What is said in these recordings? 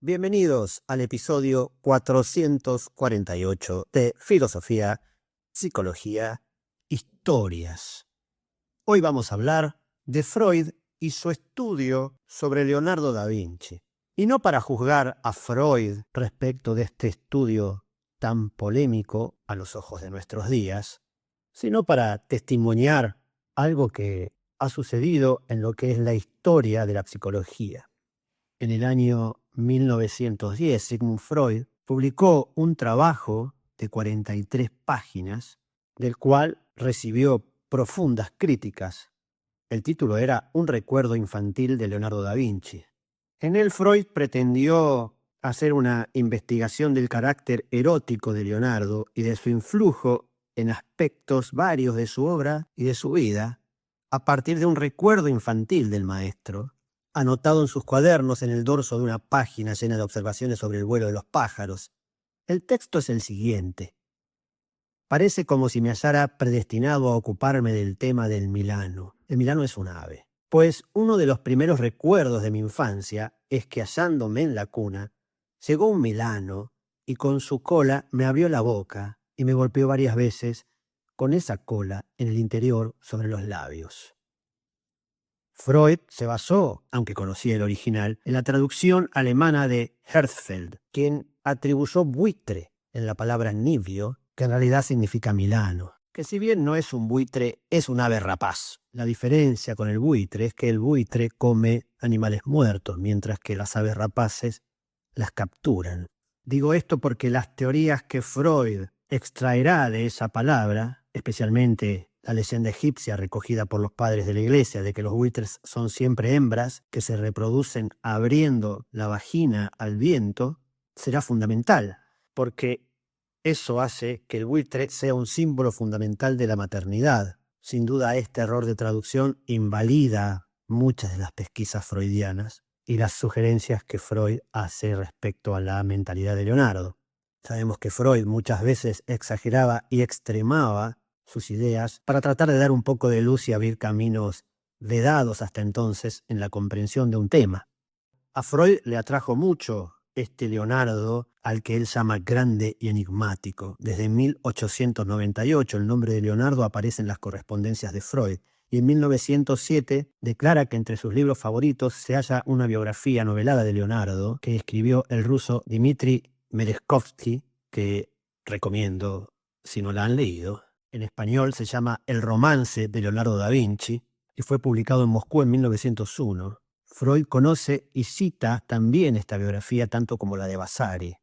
Bienvenidos al episodio 448 de Filosofía, Psicología, Historias. Hoy vamos a hablar de Freud y su estudio sobre Leonardo da Vinci. Y no para juzgar a Freud respecto de este estudio tan polémico a los ojos de nuestros días, sino para testimoniar algo que ha sucedido en lo que es la historia de la psicología. En el año 1910, Sigmund Freud publicó un trabajo de 43 páginas, del cual recibió profundas críticas. El título era Un recuerdo infantil de Leonardo da Vinci. En él Freud pretendió hacer una investigación del carácter erótico de Leonardo y de su influjo en aspectos varios de su obra y de su vida, a partir de un recuerdo infantil del maestro, anotado en sus cuadernos en el dorso de una página llena de observaciones sobre el vuelo de los pájaros. El texto es el siguiente. Parece como si me hallara predestinado a ocuparme del tema del milano. El milano es un ave. Pues uno de los primeros recuerdos de mi infancia es que, hallándome en la cuna, llegó un milano y con su cola me abrió la boca y me golpeó varias veces con esa cola en el interior sobre los labios. Freud se basó, aunque conocía el original, en la traducción alemana de Herzfeld, quien atribuyó buitre en la palabra nivio, que en realidad significa milano, que si bien no es un buitre, es un ave rapaz. La diferencia con el buitre es que el buitre come animales muertos, mientras que las aves rapaces las capturan. Digo esto porque las teorías que Freud extraerá de esa palabra, especialmente la leyenda egipcia recogida por los padres de la iglesia de que los buitres son siempre hembras que se reproducen abriendo la vagina al viento, será fundamental, porque eso hace que el buitre sea un símbolo fundamental de la maternidad. Sin duda, este error de traducción invalida muchas de las pesquisas freudianas y las sugerencias que Freud hace respecto a la mentalidad de Leonardo. Sabemos que Freud muchas veces exageraba y extremaba sus ideas para tratar de dar un poco de luz y abrir caminos vedados hasta entonces en la comprensión de un tema. A Freud le atrajo mucho este Leonardo, al que él llama grande y enigmático. Desde 1898 el nombre de Leonardo aparece en las correspondencias de Freud, y en 1907 declara que entre sus libros favoritos se halla una biografía novelada de Leonardo que escribió el ruso Dmitri Merezhkovsky, que recomiendo si no la han leído. En español se llama El romance de Leonardo da Vinci y fue publicado en Moscú en 1901. Freud conoce y cita también esta biografía tanto como la de Vasari,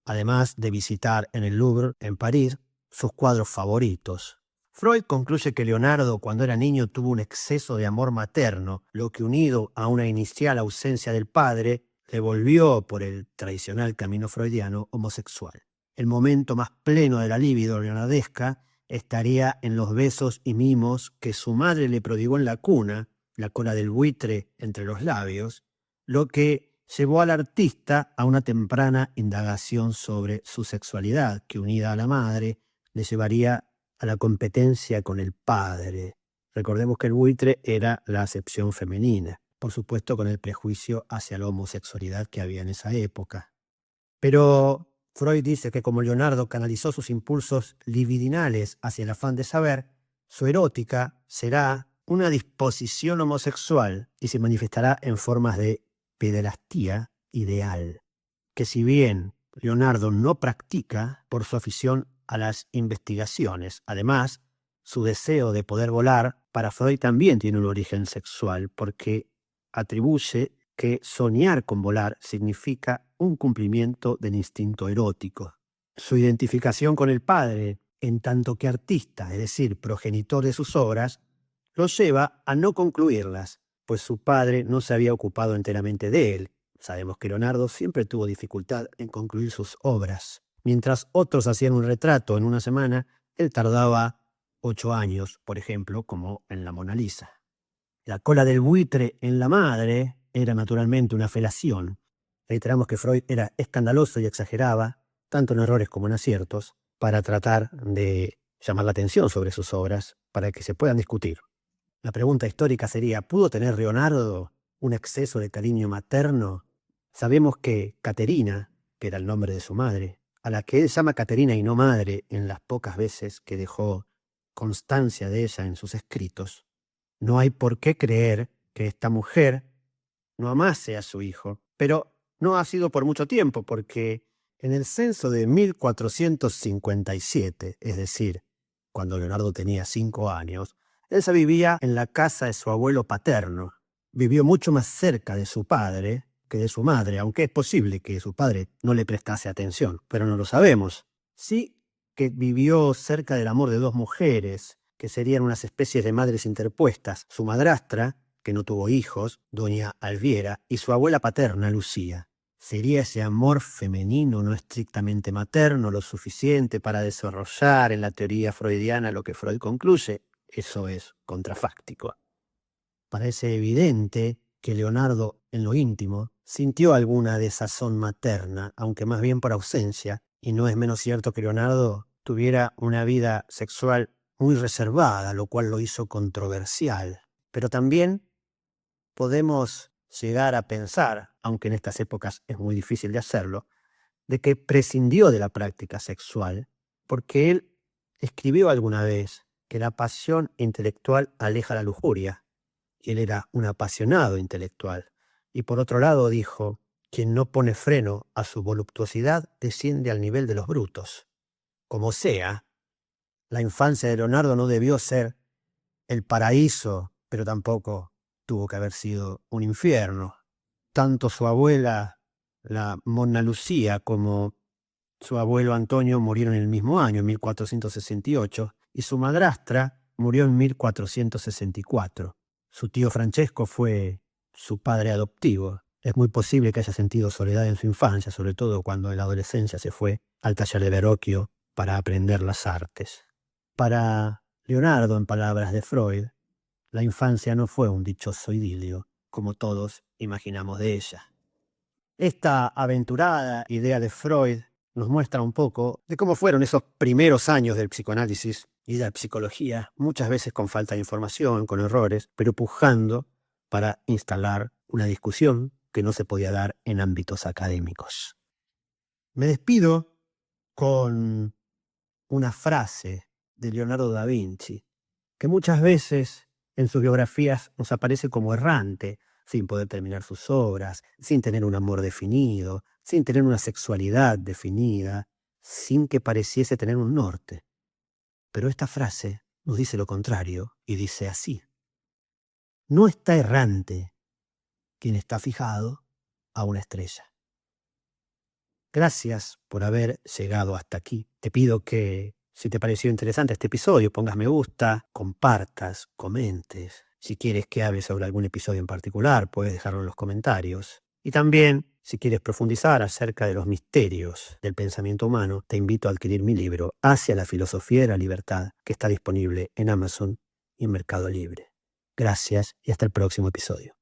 además de visitar en el Louvre, en París, sus cuadros favoritos. Freud concluye que Leonardo, cuando era niño, tuvo un exceso de amor materno, lo que, unido a una inicial ausencia del padre, le volvió, por el tradicional camino freudiano, homosexual. El momento más pleno de la libido leonardesca estaría en los besos y mimos que su madre le prodigó en la cuna, la cola del buitre entre los labios, lo que llevó al artista a una temprana indagación sobre su sexualidad, que, unida a la madre, le llevaría a la competencia con el padre. Recordemos que el buitre era la acepción femenina, por supuesto con el prejuicio hacia la homosexualidad que había en esa época. Pero Freud dice que como Leonardo canalizó sus impulsos libidinales hacia el afán de saber, su erótica será una disposición homosexual y se manifestará en formas de pederastía ideal, que si bien Leonardo no practica por su afición a las investigaciones, además, su deseo de poder volar para Freud también tiene un origen sexual, porque atribuye que soñar con volar significa un cumplimiento del instinto erótico. Su identificación con el padre, en tanto que artista, es decir, progenitor de sus obras, lo lleva a no concluirlas, pues su padre no se había ocupado enteramente de él. Sabemos que Leonardo siempre tuvo dificultad en concluir sus obras. Mientras otros hacían un retrato en una semana, él tardaba 8 años, por ejemplo, como en la Mona Lisa. La cola del buitre en la madre era naturalmente una felación. Reiteramos que Freud era escandaloso y exageraba, tanto en errores como en aciertos, para tratar de llamar la atención sobre sus obras, para que se puedan discutir. La pregunta histórica sería, ¿pudo tener Leonardo un exceso de cariño materno Sabemos que Caterina, que era el nombre de su madre, a la que él llama Caterina y no madre en las pocas veces que dejó constancia de ella en sus escritos, no hay por qué creer que esta mujer no amase a su hijo, pero no ha sido por mucho tiempo, porque en el censo de 1457, es decir, cuando Leonardo tenía 5 años, él se vivía en la casa de su abuelo paterno. Vivió mucho más cerca de su padre que de su madre, aunque es posible que su padre no le prestase atención, pero no lo sabemos. Sí que vivió cerca del amor de 2 mujeres, que serían unas especies de madres interpuestas, su madrastra, que no tuvo hijos, doña Alviera, y su abuela paterna, Lucía. ¿Sería ese amor femenino no estrictamente materno lo suficiente para desarrollar en la teoría freudiana lo que Freud concluye? Eso es contrafáctico. Parece evidente que Leonardo, en lo íntimo, sintió alguna desazón materna, aunque más bien por ausencia, y no es menos cierto que Leonardo tuviera una vida sexual muy reservada, lo cual lo hizo controversial. Pero también podemos llegar a pensar, aunque en estas épocas es muy difícil de hacerlo, de que prescindió de la práctica sexual, porque él escribió alguna vez que la pasión intelectual aleja la lujuria, y él era un apasionado intelectual. Y por otro lado dijo, quien no pone freno a su voluptuosidad desciende al nivel de los brutos. Como sea, la infancia de Leonardo no debió ser el paraíso, pero tampoco tuvo que haber sido un infierno. Tanto su abuela, la Monna Lucía, como su abuelo Antonio murieron en el mismo año, en 1468, y su madrastra murió en 1464. Su tío Francesco fue su padre adoptivo. Es muy posible que haya sentido soledad en su infancia, sobre todo cuando en la adolescencia se fue al taller de Verrocchio para aprender las artes. Para Leonardo, en palabras de Freud, la infancia no fue un dichoso idilio, como todos imaginamos de ella. Esta aventurada idea de Freud nos muestra un poco de cómo fueron esos primeros años del psicoanálisis y de la psicología, muchas veces con falta de información, con errores, pero pujando para instalar una discusión que no se podía dar en ámbitos académicos. Me despido con una frase de Leonardo da Vinci, que muchas veces en sus biografías nos aparece como errante, sin poder terminar sus obras, sin tener un amor definido, sin tener una sexualidad definida, sin que pareciese tener un norte. Pero esta frase nos dice lo contrario y dice así: no está errante quien está fijado a una estrella. Gracias por haber llegado hasta aquí. Te pido que, si te pareció interesante este episodio, pongas me gusta, compartas, comentes. Si quieres que hable sobre algún episodio en particular, puedes dejarlo en los comentarios. Y también, si quieres profundizar acerca de los misterios del pensamiento humano, te invito a adquirir mi libro Hacia la filosofía de la libertad, que está disponible en Amazon y en Mercado Libre. Gracias y hasta el próximo episodio.